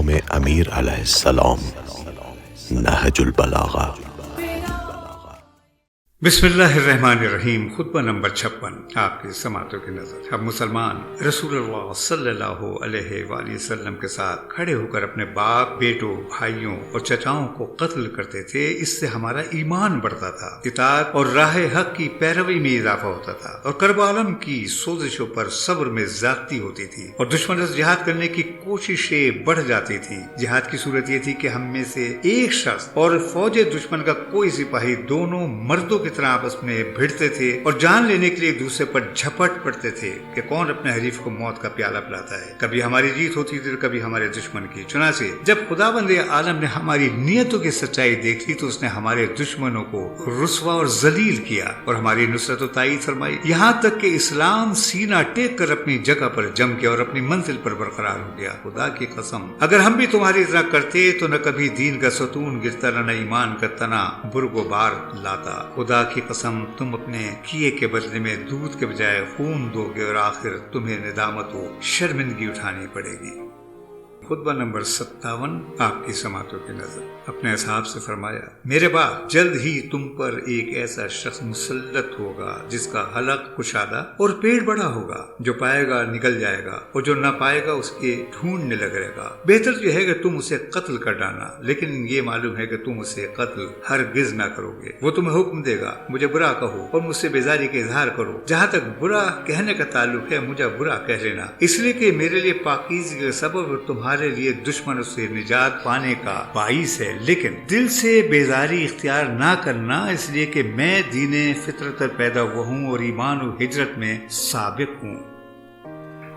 قوم امیر علیہ السلام، نہج البلاغہ۔ بسم اللہ الرحمن الرحیم۔ خطبہ نمبر 56 آپ کی سماعتوں کی نظر۔ اب مسلمان رسول اللہ صلی اللہ علیہ وآلہ وسلم کے ساتھ کھڑے ہو کر اپنے باپ، بیٹوں، بھائیوں اور چچاؤں کو قتل کرتے تھے۔ اس سے ہمارا ایمان بڑھتا تھا، اطاعت اور راہ حق کی پیروی میں اضافہ ہوتا تھا، اور کرب عالم کی سوزشوں پر صبر میں زیادتی ہوتی تھی، اور دشمنوں سے جہاد کرنے کی کوششیں بڑھ جاتی تھی۔ جہاد کی صورت یہ تھی کہ ہم میں سے ایک شخص اور فوج دشمن کا کوئی سپاہی دونوں مردوں کی طرح آپس میں بھیڑتے تھے اور جان لینے کے لیے دوسرے پر جھپٹ پڑتے تھے کہ کون اپنے حریف کو موت کا پیالہ پلاتا ہے۔ کبھی ہماری جیت ہوتی تھی اور کبھی ہمارے دشمن کی۔ چنانچہ جب خداوند عالم نے ہماری نیتوں کی سچائی دیکھ لی تو اس نے ہمارے دشمنوں کو رسوا اور ذلیل کیا اور ہماری نصرت و تائید فرمائی، یہاں تک کہ اسلام سینہ ٹیک کر اپنی جگہ پر جم گیا اور اپنی منزل پر برقرار ہو گیا۔ خدا کی قسم، اگر ہم بھی تمہاری طرح کرتے تو نہ کبھی دین کا ستون گرتا، نہ ایمان کا تنا برگ و بار لاتا۔ خدا کی قسم، تم اپنے کیے کے بدلے میں دودھ کے بجائے خون دو گے اور آخر تمہیں ندامت و شرمندگی اٹھانی پڑے گی۔ خطبہ نمبر 57 آپ کی سماعتوں کی نظر۔ اپنے اصحاب سے فرمایا، میرے بعد جلد ہی تم پر ایک ایسا شخص مسلط ہوگا جس کا حلق کشادہ اور پیٹ بڑا ہوگا، جو پائے گا نکل جائے گا اور جو نہ پائے گا اس کے ڈھونڈنے لگے گا۔ بہتر یہ ہے کہ تم اسے قتل کر ڈالنا، لیکن یہ معلوم ہے کہ تم اسے قتل ہرگز نہ کرو گے۔ وہ تمہیں حکم دے گا، مجھے برا کہو اور مجھ سے بیزاری کا اظہار کرو۔ جہاں تک برا کہنے کا تعلق ہے، مجھے برا کہہ لینا، اس لیے کہ میرے لیے پاکیزگی کا سبب اور تمہارے لیے دشمنوں سے نجات پانے کا باعث ہے، لیکن دل سے بیزاری اختیار نہ کرنا، اس لیے کہ میں دین فطرت پر پیدا ہوا ہوں اور ایمان و ہجرت میں سابق ہوں۔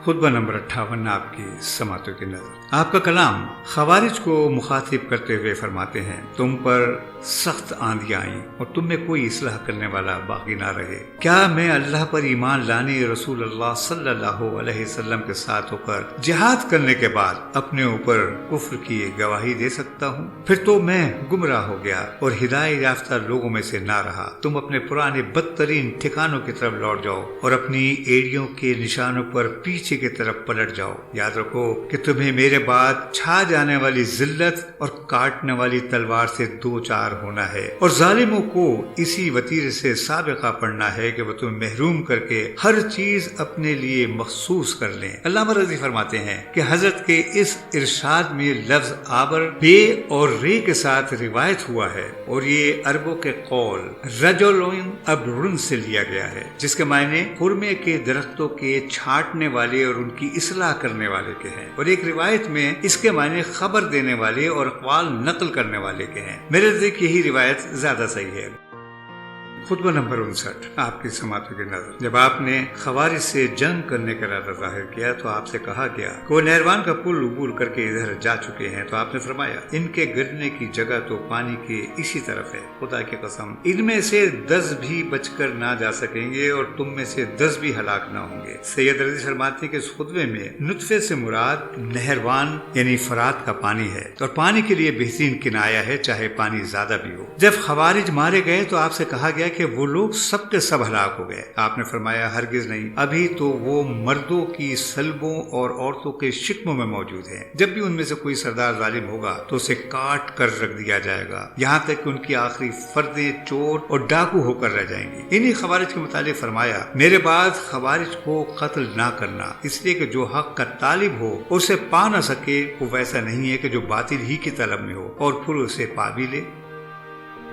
خطبہ نمبر 58 آپ کی سماعتوں کی نظر۔ آپ کا کلام خوارج کو مخاطب کرتے ہوئے فرماتے ہیں، تم پر سخت آندیاں آئیں اور تم میں کوئی اصلاح کرنے والا باقی نہ رہے۔ کیا میں اللہ پر ایمان لانے رسول اللہ صلی اللہ علیہ وسلم کے ساتھ ہو کر جہاد کرنے کے بعد اپنے اوپر کفر کی گواہی دے سکتا ہوں؟ پھر تو میں گمراہ ہو گیا اور ہدایت یافتہ لوگوں میں سے نہ رہا۔ تم اپنے پرانے بدترین ٹھکانوں کی طرف لوٹ جاؤ اور اپنی ایڑیوں کے نشانوں پر پیچھے کی طرف پلٹ جاؤ۔ یاد رکھو کہ تمہیں میرے بعد چھا جانے والی ذلت اور کاٹنے والی تلوار سے دو چار ہونا ہے، اور ظالموں کو اسی وتیرے سے سابقہ پڑھنا ہے کہ وہ تمہیں محروم کر کے ہر چیز اپنے لیے مخصوص کر لیں۔ علامہ رضی فرماتے ہیں کہ حضرت کے اس ارشاد میں لفظ آبر بے اور رے کے ساتھ روایت ہوا ہے، اور یہ عربوں کے قول رجلون ابرن سے لیا گیا ہے، جس کے معنی خرمے کے درختوں کے چھانٹنے والے اور ان کی اصلاح کرنے والے کے ہیں، اور ایک روایت میں اس کے معنی خبر دینے والے اور اقوال نقل کرنے والے کے ہیں۔ میرے نزدیک یہی روایت زیادہ صحیح ہے۔ خطبہ نمبر 59 آپ کی سماعتوں کی نظر۔ جب آپ نے خوارج سے جنگ کرنے کا ارادہ ظاہر کیا تو آپ سے کہا گیا کہ وہ نہروان کا پل عبور کر کے ادھر جا چکے ہیں، تو آپ نے فرمایا، ان کے گرنے کی جگہ تو پانی کے اسی طرف ہے۔ خدا کی قسم، ان میں سے 10 بھی بچ کر نہ جا سکیں گے اور تم میں سے 10 بھی ہلاک نہ ہوں گے۔ سید رضی فرماتے ہیں کہ اس خطبے میں نطفے سے مراد نہروان یعنی فرات کا پانی ہے، اور پانی کے لیے بہترین کنایا ہے، چاہے پانی زیادہ بھی ہو۔ جب خوارج مارے گئے تو آپ سے کہا گیا کہ وہ لوگ سب کے سب ہلاک ہو گئے۔ آپ نے فرمایا، ہرگز نہیں، ابھی تو وہ مردوں کی سلبوں اور عورتوں کے شکموں میں موجود ہیں۔ جب بھی ان میں سے کوئی سردار ظالم ہوگا تو اسے کاٹ کر رکھ دیا جائے گا، یہاں تک کہ ان کی آخری فردیں چور اور ڈاکو ہو کر رہ جائیں گی۔ انہی خوارج کے متعلق فرمایا، میرے بعد خوارج کو قتل نہ کرنا، اس لیے کہ جو حق کا طالب ہو اسے پا نہ سکے، وہ ویسا نہیں ہے کہ جو باطل ہی کی طلب میں ہو اور پھر اسے پا بھی لے۔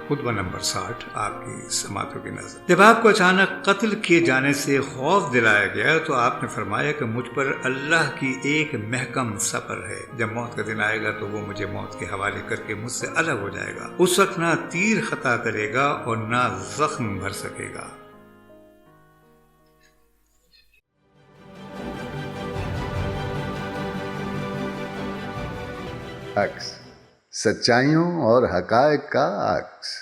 خطبہ نمبر 60 آپ کی سماعتوں کی نظر۔ جب آپ کو اچانک قتل کیے جانے سے خوف دلایا گیا تو آپ نے فرمایا کہ مجھ پر اللہ کی ایک محکم سپر ہے، جب موت کا دن آئے گا تو وہ مجھے موت کے حوالے کر کے مجھ سے الگ ہو جائے گا۔ اس وقت نہ تیر خطا کرے گا اور نہ زخم بھر سکے گا۔ عکس، سچائیوں اور حقائق کا عکس۔